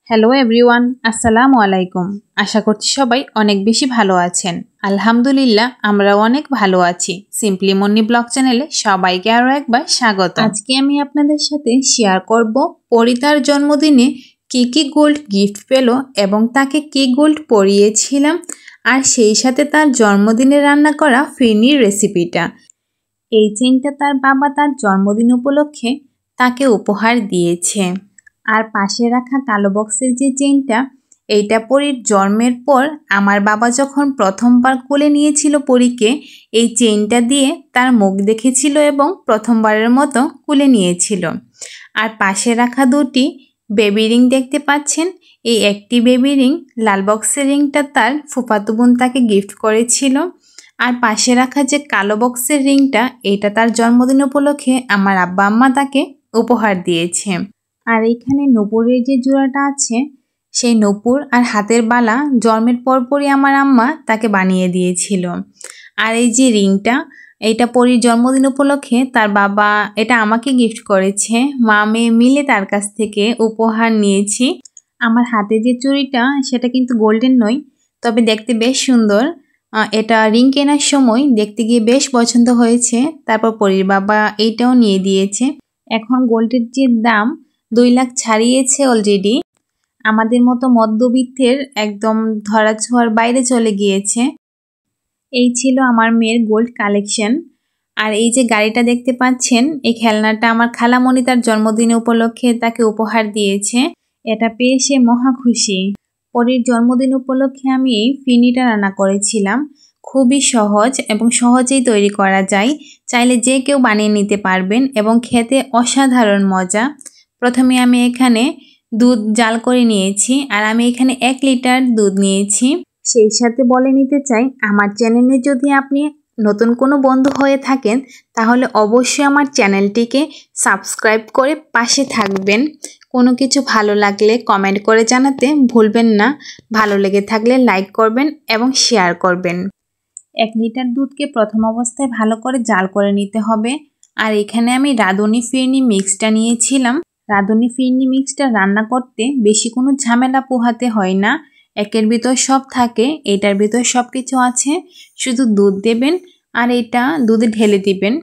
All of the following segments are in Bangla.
হ্যালো এভরিওয়ান, আসসালামু আলাইকুম। আশা করছি সবাই অনেক বেশি ভালো আছেন। আলহামদুলিল্লাহ আমরাও অনেক ভালো আছি। সিম্পলি মুন্নি ব্লগ চ্যানেলে সবাইকে আরও একবার স্বাগত। আজকে আমি আপনাদের সাথে শেয়ার করব পরিতার জন্মদিনে কি গোল্ড গিফট পেল এবং তাকে কি গোল্ড পরিয়েছিলাম, আর সেই সাথে তার জন্মদিনে রান্না করা ফিরনির রেসিপিটা। এই চেইনটা তার বাবা তার জন্মদিন উপলক্ষে তাকে উপহার দিয়েছে। আর পাশে রাখা কালো বক্সের যে চেইনটা, এইটা পরীর জন্মের পর আমার বাবা যখন প্রথমবার কোলে নিয়েছিল পরীকে, এই চেইনটা দিয়ে তার মুখ দেখেছিল এবং প্রথমবারের মতো কোলে নিয়েছিল। আর পাশে রাখা দুটি বেবি রিং দেখতে পাচ্ছেন। এই একটি বেবি রিং, লাল বক্সের রিংটা তার ফুফাতো বোন তাকে গিফট করেছিল। আর পাশে রাখা যে কালো বক্সের রিংটা, এটা তার জন্মদিন উপলক্ষে আমার আব্বা আম্মা তাকে উপহার দিয়েছে। আর এইখানে নূপুরের যে জোড়াটা আছে, সেই নূপুর আর হাতের বালা জন্মের পরপরই আমার আম্মা তাকে বানিয়ে দিয়েছিল। আর এই যে রিংটা, এইটা পরীর জন্মদিন উপলক্ষে তার বাবা এটা আমাকে গিফট করেছে। মা মেয়ে মিলে তার কাছ থেকে উপহার নিয়েছি। আমার হাতে যে চুড়িটা, সেটা কিন্তু গোল্ডেন নয়, তবে দেখতে বেশ সুন্দর। এটা রিং কেনার সময় দেখতে গিয়ে বেশ পছন্দ হয়েছে। তারপর পরীর বাবা এইটাও নিয়ে দিয়েছে। এখন গোল্ডের যে দাম 2 লাখ ছাড়িয়েছে অলরেডি। আমাদের মতো মধ্যবিত্তের একদম ধরাছোঁয়ার বাইরে চলে গিয়েছে। এই ছিল আমার মেয়ের গোল্ড কালেকশন। আর এই যে গাড়িটা দেখতে পাচ্ছেন, এই খেলনাটা আমার খালামণি তার জন্মদিন উপলক্ষে তাকে উপহার দিয়েছে। এটা পেয়ে সে মহা খুশি। পরীর জন্মদিন উপলক্ষে আমি এই ফিরনিটা রান্না করেছিলাম। খুবই সহজ এবং সহজেই তৈরি করা যায়। চাইলে যে কেউ বানিয়ে নিতে পারবেন এবং খেতে অসাধারণ মজা। প্রথমে আমি এখানে দুধ জাল করে নিয়েছি, আর আমি এখানে 1 লিটার দুধ নিয়েছি। সেই সাথে বলে নিতে চাই, আমার চ্যানেলে যদি আপনি নতুন কোনো বন্ধু হয়ে থাকেন, তাহলে অবশ্যই আমার চ্যানেলটিকে সাবস্ক্রাইব করে পাশে থাকবেন। কোনো কিছু ভালো লাগলে কমেন্ট করে জানাতে ভুলবেন না। ভালো লেগে থাকলে লাইক করবেন এবং শেয়ার করবেন। 1 লিটার দুধকে প্রথম অবস্থায় ভালো করে জাল করে নিতে হবে। আর এখানে আমি রাঁধুনি ফিরনি মিক্সটা নিয়েছিলাম। রাঁধুনি ফিরনি মিক্সটা রান্না করতে বেশি কোনো ঝামেলা পোহাতে হয় না। একের ভিতর সব থাকে, এটার ভিতর সব কিছু আছে। শুধু দুধ দেবেন আর এটা দুধে ঢেলে দিবেন।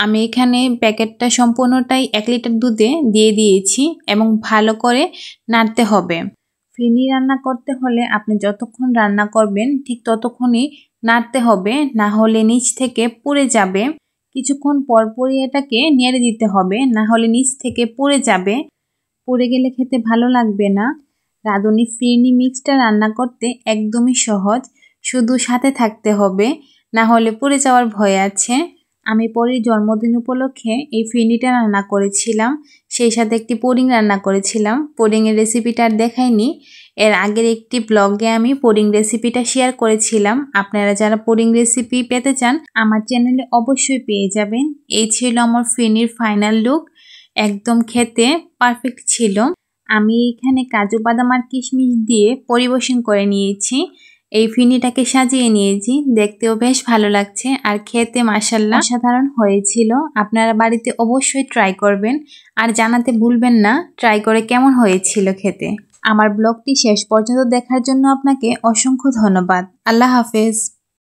আমি এখানে প্যাকেটটা সম্পূর্ণটাই 1 লিটার দুধে দিয়ে দিয়েছি এবং ভালো করে নাড়তে হবে। ফিরনি রান্না করতে হলে আপনি যতক্ষণ রান্না করবেন ঠিক ততক্ষণই নাড়তে হবে, না হলে নিচ থেকে পুড়ে যাবে। কিছুক্ষণ পরপরই এটাকে নেড়ে দিতে হবে, না হলে নিচ থেকে পুড়ে যাবে। পুড়ে গেলে খেতে ভালো লাগবে না। রাঁধুনি ফিরনি মিক্সটা রান্না করতে একদমই সহজ, শুধু সাথে থাকতে হবে, না হলে পুড়ে যাওয়ার ভয় আছে। আমি পরীর জন্মদিন উপলক্ষে এই ফিরনিটা রান্না করেছিলাম। সেই সাথে একটি পুডিং রান্না করেছিলাম। পুডিংয়ের রেসিপিটা আর দেখাইনি। এর আগের একটি ব্লগে আমি পুডিং রেসিপিটা শেয়ার করেছিলাম। আপনারা যারা পুডিং রেসিপি পেতে চান, আমার চ্যানেলে অবশ্যই পেয়ে যাবেন। এই ছিল আমার ফিরনির ফাইনাল লুক। একদম খেতে পারফেক্ট ছিল। আমি এখানে কাজু বাদাম আর কিশমিশ দিয়ে পরিবেশন করে নিয়েছি। এই ফিরনিটাকে সাজিয়ে নিয়েছি, দেখতেও বেশ ভালো লাগছে আর খেতে মাশাআল্লাহ অসাধারণ হয়েছিল। আপনারা বাড়িতে অবশ্যই ট্রাই করবেন আর জানাতে ভুলবেন না ট্রাই করে কেমন হয়েছিল খেতে। আমার ব্লগটি শেষ পর্যন্ত দেখার জন্য আপনাকে অসংখ্য ধন্যবাদ। আল্লাহ হাফেজ।